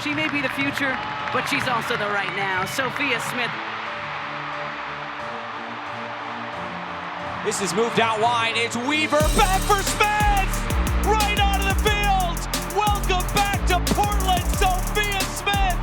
She may be the future, but she's also the right now. Sophia Smith. This is moved out wide. It's Weaver back for Smith! Right out of the field! Welcome back to Portland, Sophia Smith!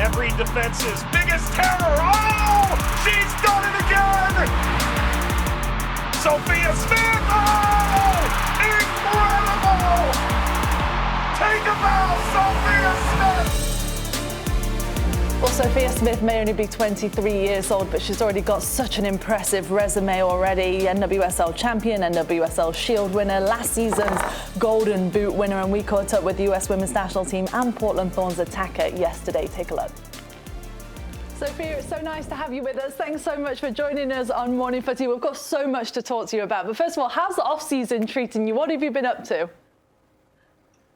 Every defense's biggest terror. Oh! She's done it again! Sophia Smith! Oh! Incredible! Take a bow, Sophia Smith! Well, Sophia Smith may only be 23 years old, but she's already got such an impressive resume already. NWSL champion, NWSL Shield winner, last season's Golden Boot winner, and we caught up with the US Women's National Team and Portland Thorns attacker yesterday. Take a look. Sophia, it's so nice to have you with us. Thanks so much for joining us on Morning Footy. We've got so much to talk to you about. But first of all, how's the off-season treating you? What have you been up to?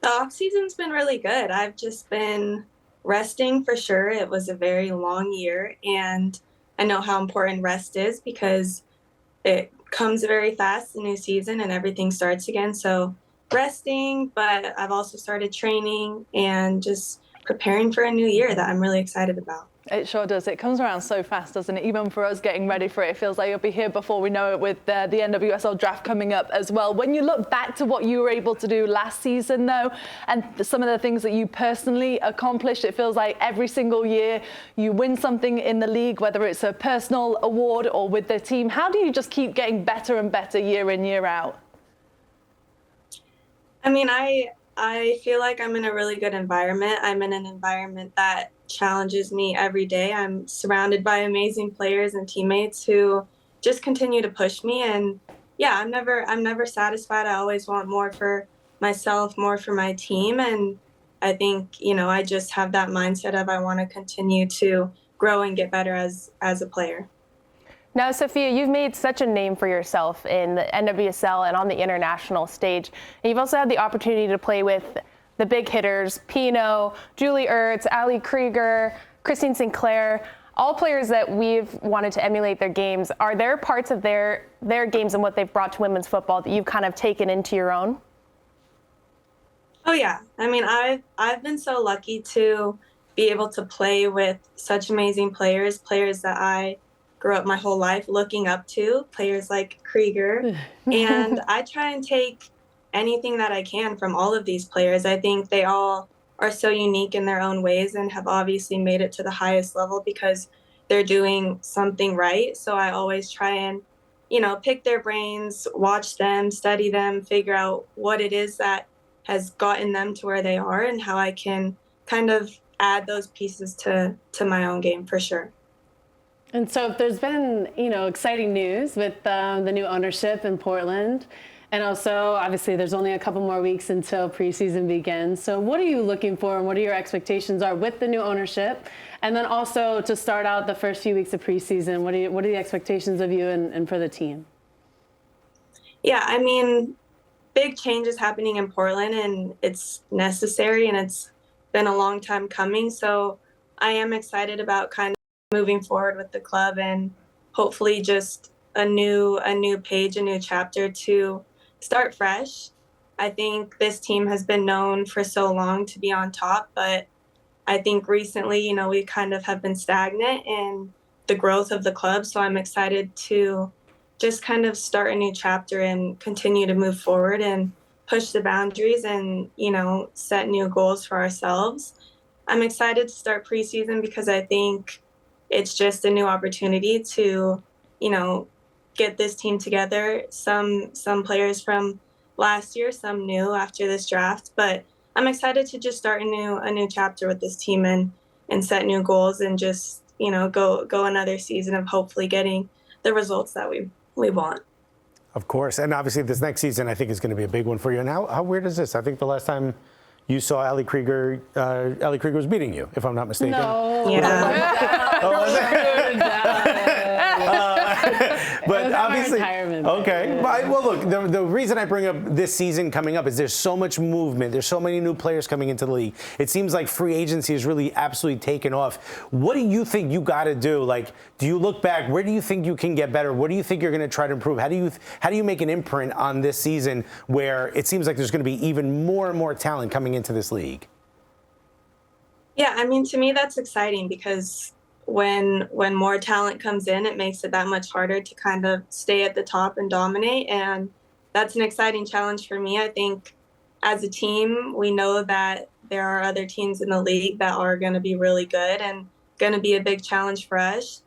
The off-season's been really good. I've just been resting for sure. It was a very long year, and I know how important rest is because it comes very fast, the new season, and everything starts again. So resting, but I've also started training and just preparing for a new year that I'm really excited about. It sure does. It comes around so fast, doesn't it? Even for us getting ready for it, it feels like you'll be here before we know it, with the NWSL draft coming up as well. When you look back to what you were able to do last season, though, and some of the things that you personally accomplished, it feels like every single year you win something in the league, whether it's a personal award or with the team. How do you just keep getting better and better year in, year out? I mean, I feel like I'm in a really good environment. I'm in an environment that challenges me every day. I'm surrounded by amazing players and teammates who just continue to push me. And yeah, I'm never satisfied. I always want more for myself, more for my team. And I think, I just have that mindset of I want to continue to grow and get better as a player. Now, Sophia, you've made such a name for yourself in the NWSL and on the international stage. And you've also had the opportunity to play with the big hitters, Pino, Julie Ertz, Ali Krieger, Christine Sinclair, all players that we've wanted to emulate their games. Are there parts of their games and what they've brought to women's football that you've kind of taken into your own? Oh, yeah. I mean, I've been so lucky to be able to play with such amazing players that I grew up my whole life looking up to, players like Krieger. And I try and take anything that I can from all of these players. I think they all are so unique in their own ways and have obviously made it to the highest level because they're doing something right. So I always try and, pick their brains, watch them, study them, figure out what it is that has gotten them to where they are and how I can kind of add those pieces to my own game for sure. And so there's been, exciting news with the new ownership in Portland. And also, obviously, there's only a couple more weeks until preseason begins. So what are you looking for and what are your expectations are with the new ownership? And then also to start out the first few weeks of preseason, what are the expectations of you and for the team? Yeah, I mean, big changes happening in Portland, and it's necessary, and it's been a long time coming. So I am excited about kind of moving forward with the club and hopefully just a new page, a new chapter to start fresh. I think this team has been known for so long to be on top, but I think recently, we kind of have been stagnant in the growth of the club. So I'm excited to just kind of start a new chapter and continue to move forward and push the boundaries and, set new goals for ourselves. I'm excited to start preseason because I think it's just a new opportunity to, get this team together. Some players from last year, some new after this draft, but I'm excited to just start a new chapter with this team and set new goals and just, go another season of hopefully getting the results that we want. Of course. And obviously this next season, I think, is going to be a big one for you. And how weird is this? I think the last time you saw Ali Krieger was beating you, if I'm not mistaken. No. But obviously, okay. Yeah. Well, look, the reason I bring up this season coming up is there's so much movement. There's so many new players coming into the league. It seems like free agency is really absolutely taken off. What do you think you got to do? Like, do you look back? Where do you think you can get better? What do you think you're going to try to improve? How do you make an imprint on this season where it seems like there's going to be even more and more talent coming into this league? Yeah, I mean, to me, that's exciting because when more talent comes in, it makes it that much harder to kind of stay at the top and dominate. And that's an exciting challenge for me. I think as a team, we know that there are other teams in the league that are going to be really good and going to be a big challenge for us.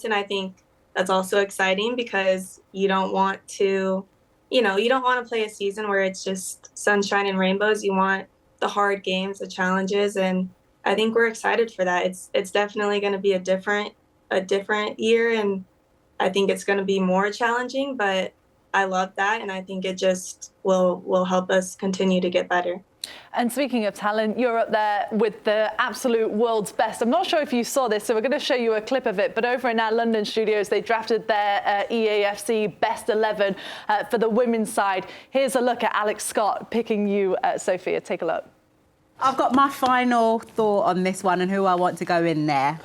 And I think that's also exciting because you don't want to, you don't want to play a season where it's just sunshine and rainbows. You want the hard games, the challenges, and I think we're excited for that. It's definitely going to be a different year, and I think it's going to be more challenging. But I love that, and I think it just will help us continue to get better. And speaking of talent, you're up there with the absolute world's best. I'm not sure if you saw this, so we're going to show you a clip of it. But over in our London studios, they drafted their EAFC Best 11 for the women's side. Here's a look at Alex Scott picking you, Sophia. Take a look. I've got my final thought on this one and who I want to go in there.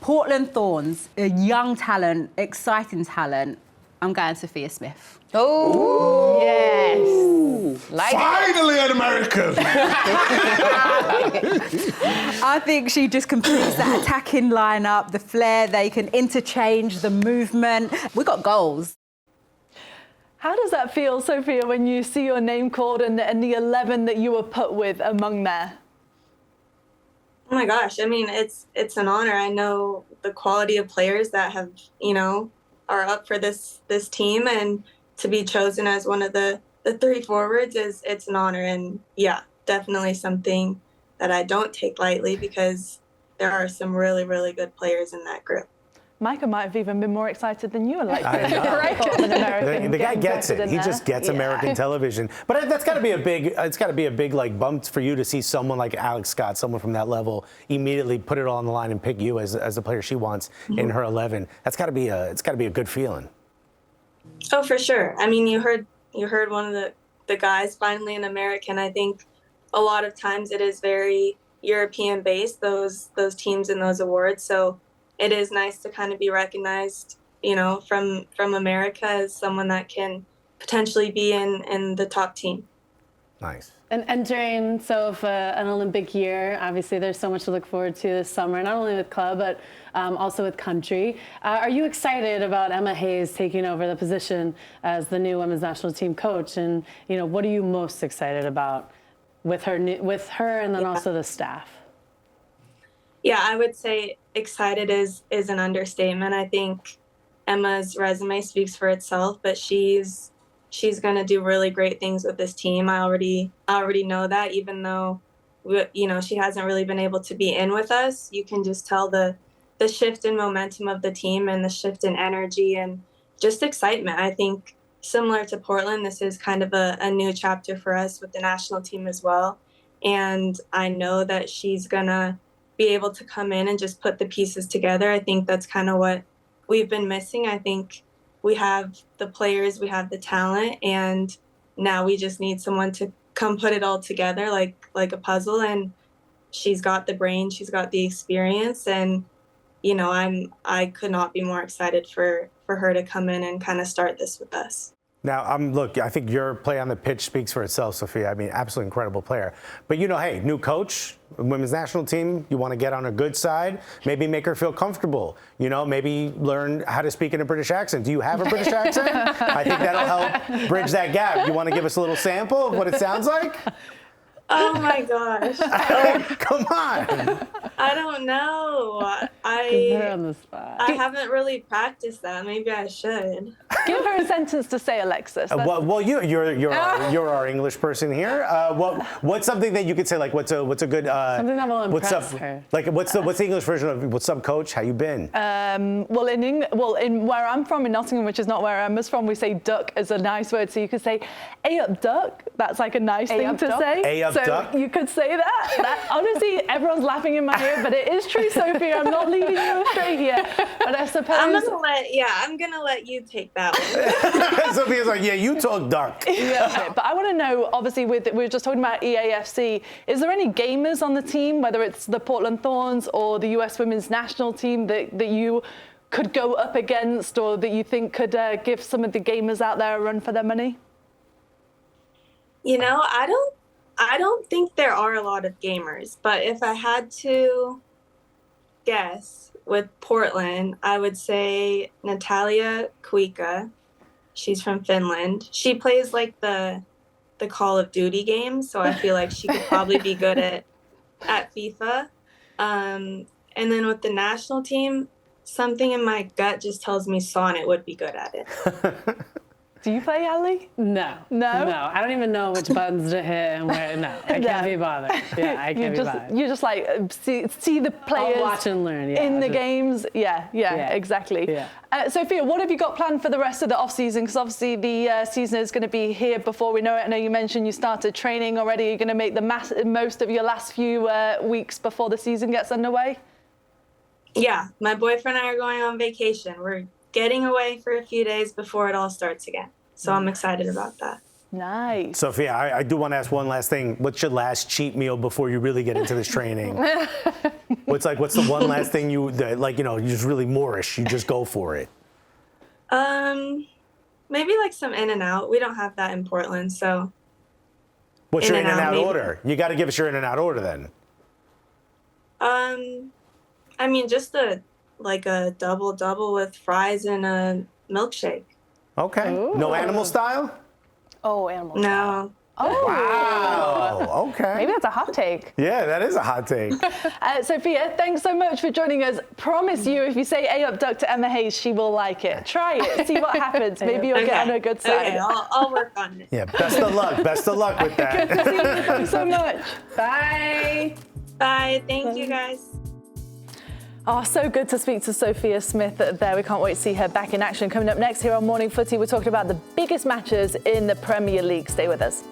Portland Thorns, a young talent, exciting talent. I'm going Sophia Smith. Oh, yes. Like Finally an American! I think she just completes that attacking lineup, the flair, they can interchange the movement. We got goals. How does that feel, Sophia, when you see your name called and the 11 that you were put with among there? Oh my gosh! I mean, it's an honor. I know the quality of players that have are up for this team, and to be chosen as one of the 3 forwards it's an honor. And yeah, definitely something that I don't take lightly because there are some really, really good players in that group. Micah might have even been more excited than you. Like I know. The guy gets it. He just gets American television. But that's got to be a big. It's got to be a big bump for you to see someone like Alex Scott, someone from that level, immediately put it all on the line and pick you as the player she wants in her 11. That's got to be it's got to be a good feeling. Oh, for sure. I mean, you heard one of the guys finally an American. I think a lot of times it is very European based, those teams and those awards. So it is nice to kind of be recognized, from America as someone that can potentially be in the top team. Nice. And entering an Olympic year, obviously there's so much to look forward to this summer, not only with club, but also with country. Are you excited about Emma Hayes taking over the position as the new women's national team coach? And, what are you most excited about with her and then also the staff? Yeah, I would say excited is an understatement. I think Emma's resume speaks for itself, but she's going to do really great things with this team. I already know that, even though she hasn't really been able to be in with us. You can just tell the shift in momentum of the team and the shift in energy and just excitement. I think similar to Portland, this is kind of a new chapter for us with the national team as well. And I know that she's going to be able to come in and just put the pieces together. I think that's kind of what we've been missing. I think we have the players, we have the talent, and now we just need someone to come put it all together like a puzzle. And she's got the brain, she's got the experience, and I could not be more excited for her to come in and kind of start this with us. Now, look, I think your play on the pitch speaks for itself, Sophia. I mean, absolutely incredible player. But, hey, new coach, women's national team, you want to get on her good side, maybe make her feel comfortable. Maybe learn how to speak in a British accent. Do you have a British accent? I think that'll help bridge that gap. You want to give us a little sample of what it sounds like? Oh my gosh. Come on. I don't know. Put her on the spot. I haven't really practiced that. Maybe I should. Give her a sentence to say, Alexis. Well, you're our English person here. What's something that you could say? Like, what's a good something that will impress her. Like, what's the English version of "What's up, Coach? How you been"? In where I'm from in Nottingham, which is not where Emma's from, we say "duck" as a nice word. So you could say "Hey up, duck." That's like a nice thing to say. Hey up, so duck. You could say that. Honestly, everyone's laughing in my ear, but it is true, Sophia. I'm not leading you astray here. But I suppose I'm gonna let you take that one. Sophia's like, yeah, you talk duck. Yeah, okay. But I want to know, obviously, we were just talking about EAFC. Is there any gamers on the team, whether it's the Portland Thorns or the US Women's National Team, that you could go up against, or that you think could give some of the gamers out there a run for their money? I I don't think there are a lot of gamers, but if I had to guess with Portland, I would say Natalia Kuikka. She's from Finland. She plays like the Call of Duty games, so I feel like she could probably be good at FIFA. And then with the national team, something in my gut just tells me Sonnet would be good at it. Do you play, Ali? No. No? I don't even know which buttons to hit and where. No, I can't be bothered. Yeah, I can't be bothered. You just like see the players I'll watch and learn. Yeah, in the games. Yeah, exactly. Yeah. Sophia, what have you got planned for the rest of the off season? Because obviously the season is going to be here before we know it. I know you mentioned you started training already. You're going to make the most of your last few weeks before the season gets underway. Yeah, my boyfriend and I are going on vacation. We're getting away for a few days before it all starts again. So I'm excited about that. Nice. Sophia, I do want to ask one last thing. What's your last cheat meal before you really get into this training? What's the one last thing you you're just really Moorish, you just go for it? Maybe like some In-N-Out. We don't have that in Portland, so. What's your In-N-Out maybe. order? You got to give us your In-N-Out order then. I mean, just a double with fries and a milkshake. Okay. Ooh. No animal style? Oh, animal. No. Oh. Wow. Okay. Maybe that's a hot take. Yeah, that is a hot take. Sophia, thanks so much for joining us. Promise you, if you say A up duck to Emma Hayes, she will like it. Try it. See what happens. Maybe you'll get on a good side. Okay, I'll work on it. Yeah, best of luck. Best of luck with that. Good to see you. Thanks so much. Bye. Bye. Thank you, guys. Oh, so good to speak to Sophia Smith there. We can't wait to see her back in action. Coming up next here on Morning Footy, we're talking about the biggest matches in the Premier League. Stay with us.